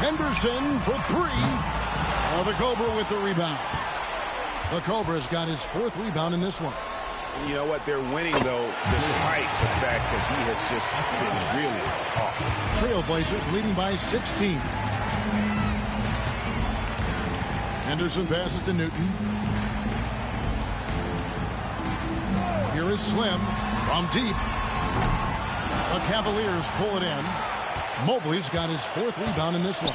Henderson for three. Oh, the Cobra with the rebound. The Cobra's got his 4th rebound in this one. You know what? They're winning, though, despite the fact that he has just been really hot. Trailblazers leading by 16. Henderson passes to Newton. Here is Slim from deep. The Cavaliers pull it in. Mobley's got his 4th rebound in this one.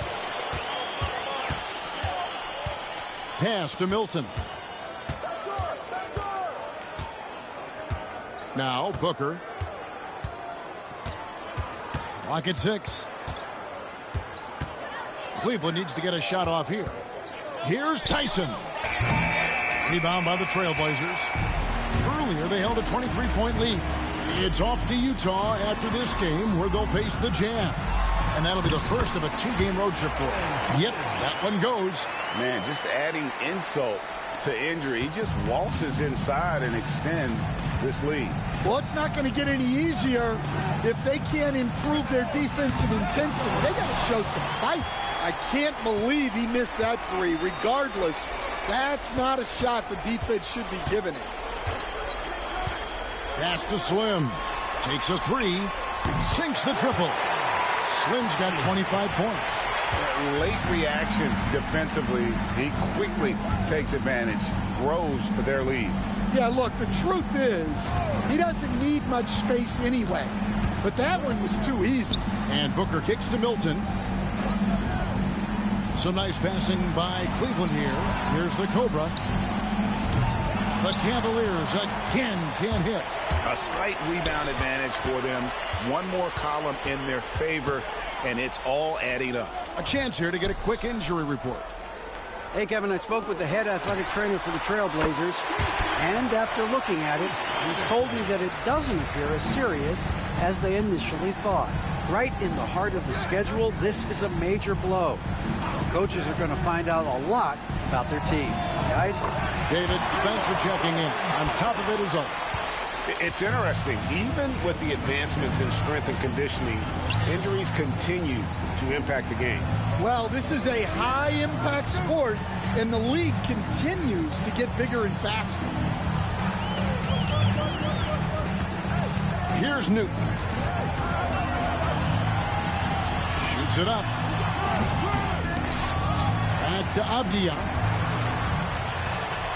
Pass to Milton. Now Booker. Clock at 6. Cleveland needs to get a shot off here. Here's Tyson. Rebound by the Trailblazers. Earlier they held a 23-point lead. It's off to Utah after this game where they'll face the Jazz. And that'll be the first of a 2-game road trip for him. Yep, that one goes. Man, just adding insult to injury. He just waltzes inside and extends this lead. Well, it's not going to get any easier if they can't improve their defensive intensity. They got to show some fight. I can't believe he missed that 3. Regardless, that's not a shot the defense should be giving it. Pass to Slim. Takes a 3. Sinks the triple. Slim's got 25 points. Late reaction defensively. He quickly takes advantage. Grows their lead. Yeah, look, the truth is he doesn't need much space anyway. But that one was too easy. And Booker kicks to Milton. Some nice passing by Cleveland here. Here's the Cobra. The Cavaliers again can't hit. A slight rebound advantage for them. One more column in their favor, and it's all adding up. A chance here to get a quick injury report. Hey, Kevin, I spoke with the head athletic trainer for the Trailblazers, and after looking at it, he's told me that it doesn't appear as serious as they initially thought. Right in the heart of the schedule, this is a major blow. Coaches are going to find out a lot about their team. Guys? David, thanks for checking in. On top of it is all. It's interesting. Even with the advancements in strength and conditioning, injuries continue to impact the game. Well, this is a high-impact sport, and the league continues to get bigger and faster. Here's Newton. Shoots it up. Back to Abdia.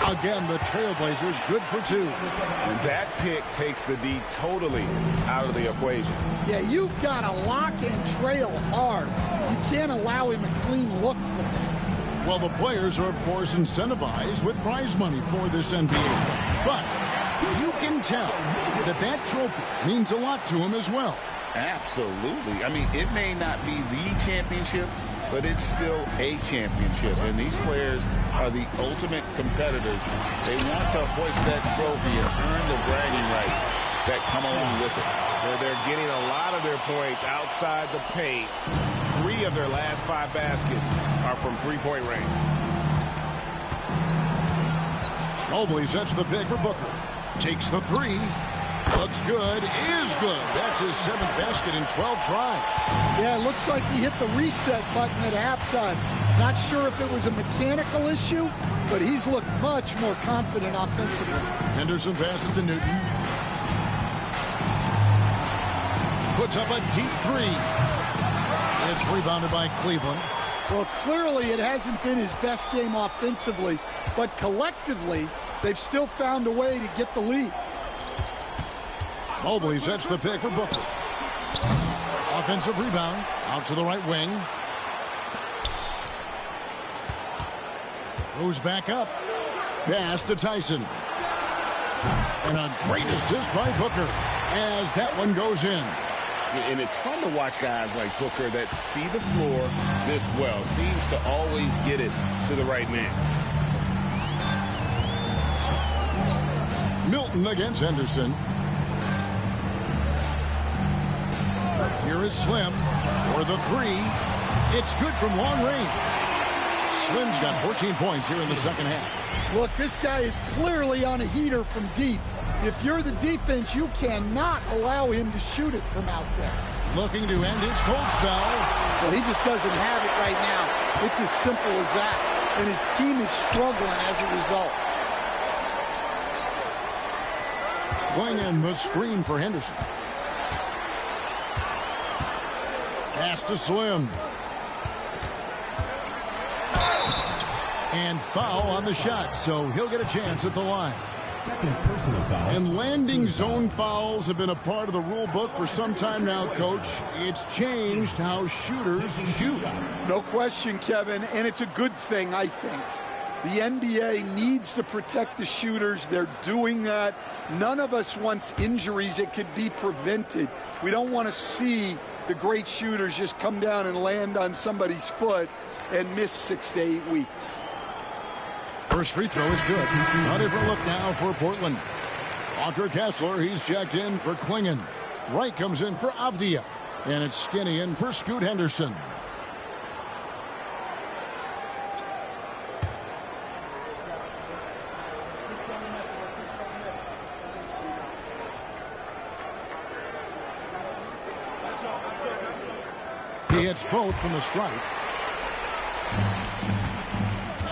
Again, the Trailblazers good for 2. And that pick takes the D totally out of the equation. Yeah, you've got to lock and trail hard. You can't allow him a clean look from that. Well, the players are, of course, incentivized with prize money for this NBA. But you can tell that that trophy means a lot to him as well. Absolutely. I mean, it may not be the championship, but it's still a championship. And these players are the ultimate competitors. They want to hoist that trophy and earn the bragging rights that come along with it. They're getting a lot of their points outside the paint. 3 of their last 5 baskets are from three-point range. Mobley sets the pick for Booker. Takes the 3. Looks good. Is good. That's his 7th basket in 12 tries. Yeah, it looks like he hit the reset button at halftime. Not sure if it was a mechanical issue, but he's looked much more confident offensively. Henderson passes to Newton. Puts up a deep 3. It's rebounded by Cleveland. Well, clearly it hasn't been his best game offensively, but collectively, they've still found a way to get the lead. Mobley sets the pick for Booker. Offensive rebound. Out to the right wing. Goes back up. Pass to Tyson. And a great assist by Booker as that one goes in. And it's fun to watch guys like Booker that see the floor this well. Seems to always get it to the right man. Milton against Henderson. Here is Slim for the 3. It's good from long range. Slim's got 14 points here in the second half. Look, this guy is clearly on a heater from deep. If you're the defense, you cannot allow him to shoot it from out there. looking to end his cold spell. Well, he just doesn't have it right now. It's as simple as that. And his team is struggling as a result. Clingan the screen for Henderson. Pass to Slim. And foul on the shot, so he'll get a chance at the line. Second personal foul. And landing zone fouls have been a part of the rule book for some time now, Coach. It's changed how shooters shoot. No question, Kevin, and it's a good thing, I think. The NBA needs to protect the shooters. They're doing that. None of us wants injuries that could be prevented. We don't want to see the great shooters just come down and land on somebody's foot and miss 6 to 8 weeks. First free throw is good. A different look now for Portland. Walker Kessler, he's checked in for Clingan. Wright comes in for Avdia. And it's Skinny in for Scoot Henderson. He hits both from the stripe.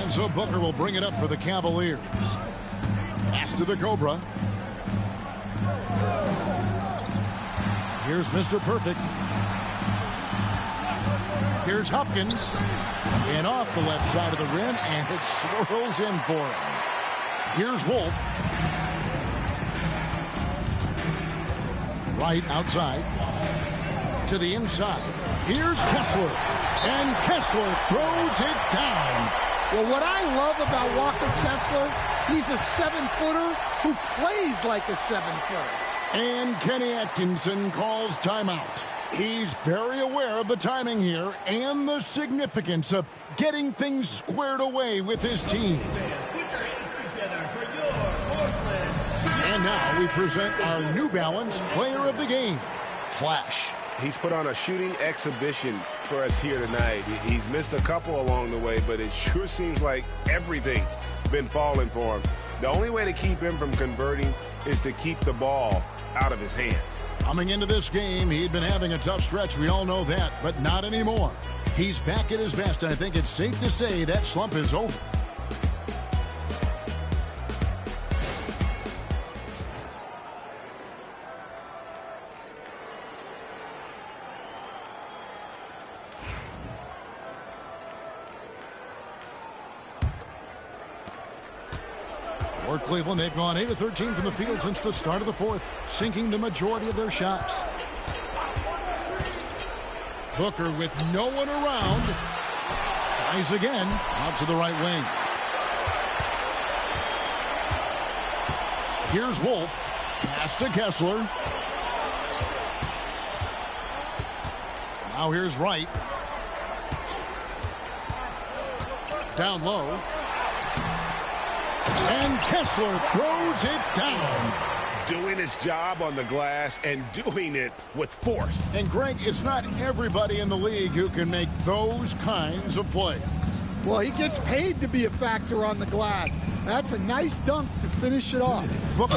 And so Booker will bring it up for the Cavaliers. Pass to the Cobra. Here's Mr. Perfect. Here's Hopkins. And off the left side of the rim, and it swirls in for him. Here's Wolf. Right outside. To the inside. Here's Kessler. And Kessler throws it down. Well, what I love about Walker Kessler, he's a 7-footer who plays like a 7-footer. And Kenny Atkinson calls timeout. He's very aware of the timing here and the significance of getting things squared away with his team. And now we present our New Balance Player of the Game, Flash. He's put on a shooting exhibition for us here tonight. He's missed a couple along the way, but it sure seems like everything's been falling for him. The only way to keep him from converting is to keep the ball out of his hands. Coming into this game, he'd been having a tough stretch. We all know that, but not anymore. He's back at his best. I think it's safe to say that slump is over. For Cleveland, they've gone 8 of 13 from the field since the start of the fourth, sinking the majority of their shots. Booker with no one around. Tries again. Out to the right wing. Here's Wolf. Pass to Kessler. Now here's Wright. Down low. And Kessler throws it down. Doing his job on the glass and doing it with force. And Greg, it's not everybody in the league who can make those kinds of plays. Well, he gets paid to be a factor on the glass. That's a nice dunk to finish it off. Booker.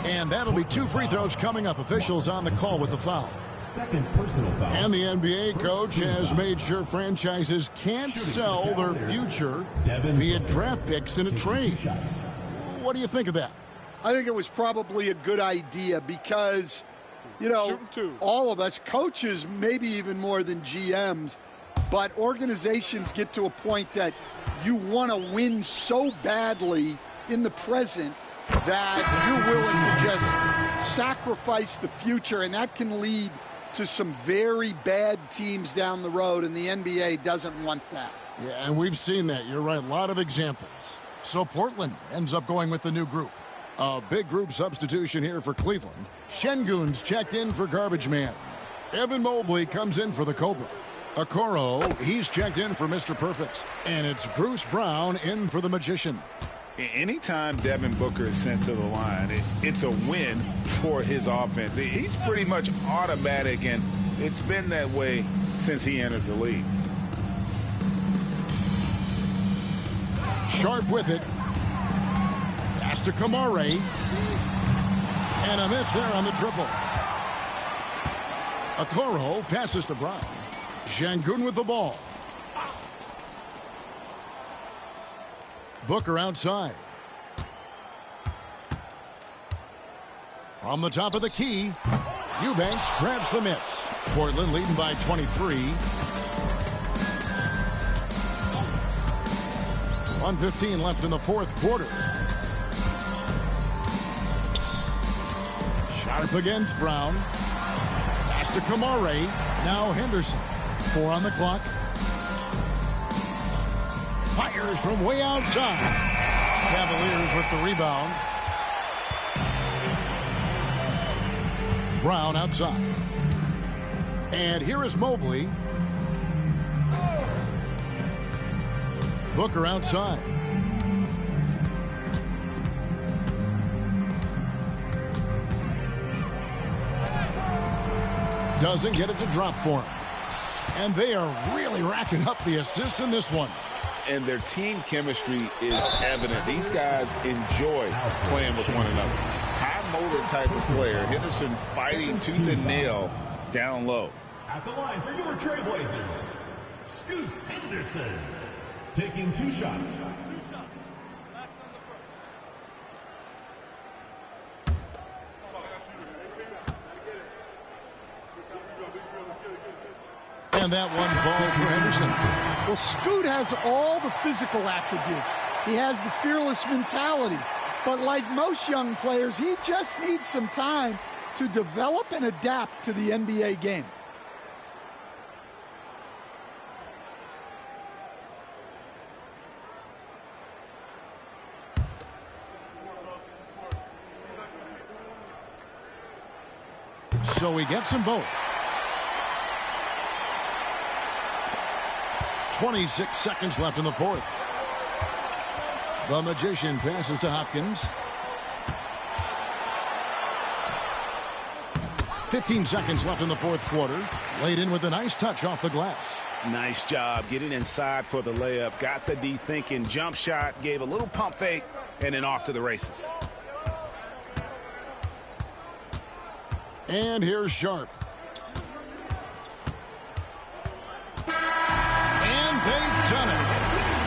And that'll be 2 free throws coming up. Officials on the call with the foul. Second personal foul. And the NBA coach has made sure franchises can't sell their future via draft picks in a trade. What do you think of that? I think it was probably a good idea because, you know, all of us, coaches, maybe even more than GMs, but organizations get to a point that you want to win so badly in the present that you're willing to just sacrifice the future, and that can lead to some very bad teams down the road, and the NBA doesn't want that. Yeah, and we've seen that. You're right, a lot of examples. So Portland ends up going with the new group. A big group substitution here for Cleveland. Şengün's checked in for Garbage Man. Evan Mobley comes in for the Cobra. Okoro, he's checked in for Mr. Perfect. And it's Bruce Brown in for the Magician. Anytime Devin Booker is sent to the line, it's a win for his offense. He's pretty much automatic, and it's been that way since he entered the league. Sharp with it. Pass to Kamare. And a miss there on the triple. Okoro passes to Brown. Şengün with the ball. Booker outside. From the top of the key, Eubanks grabs the miss. Portland leading by 23. 1:15 left in the fourth quarter. Sharp against Brown. Pass to Kamare. Now Henderson. 4 on the clock. Fires from way outside. Cavaliers with the rebound. Brown outside. And here is Mobley. Booker outside. Doesn't get it to drop for him. And they are really racking up the assists in this one. And their team chemistry is evident. These guys enjoy playing with one another. High motor type of player. Henderson fighting tooth and nail down low. At the line for your Trailblazers, Scoot Henderson, taking 2 shots. And that one falls for Henderson. Well, Scoot has all the physical attributes. He has the fearless mentality. But like most young players, he just needs some time to develop and adapt to the NBA game. So he gets them both. 26 seconds left in the fourth. The Magician passes to Hopkins. 15 seconds left in the fourth quarter. Laid in with a nice touch off the glass. Nice job getting inside for the layup. Got the D thinking. Jump shot. Gave a little pump fake. And then off to the races. And here's Sharp. And they've done it.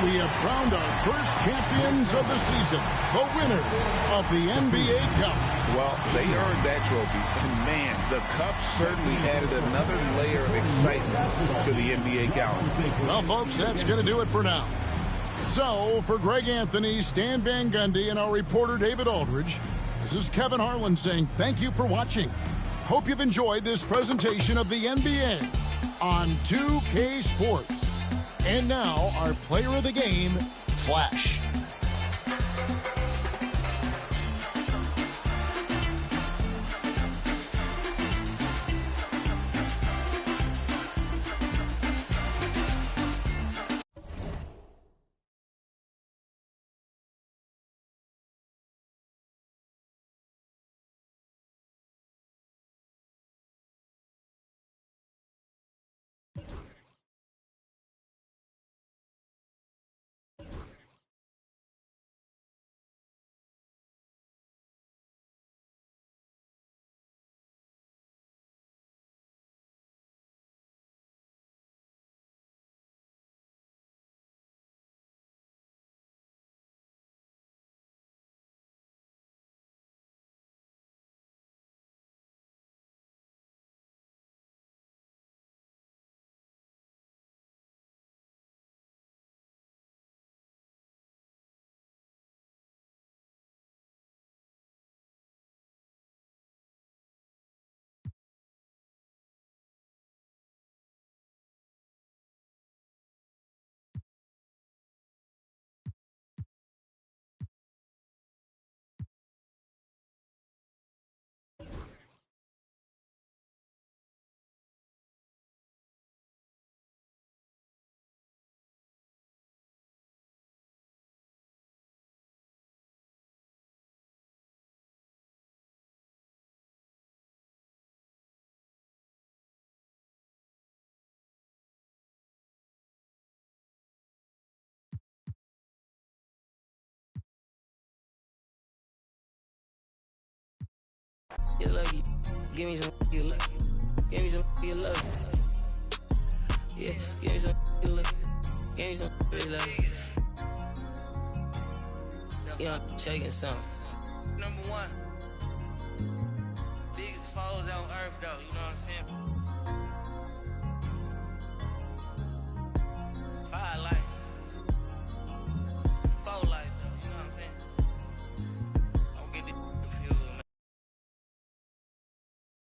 We have crowned our first champions of the season, the winner of the NBA Cup. Well, they earned that trophy. And, man, the Cup certainly added another layer of excitement to the NBA calendar. Well, folks, that's going to do it for now. So, for Greg Anthony, Stan Van Gundy, and our reporter David Aldridge, this is Kevin Harlan saying thank you for watching. Hope you've enjoyed this presentation of the NBA on 2K Sports. And now, our player of the game, Flash. You're lucky. Give me some. You're lucky. Give me some you love. Yeah, give me some you love. Give me some you love. Young shaking something. Number one. Biggest foes on earth, though. You know what I'm saying? Fire life.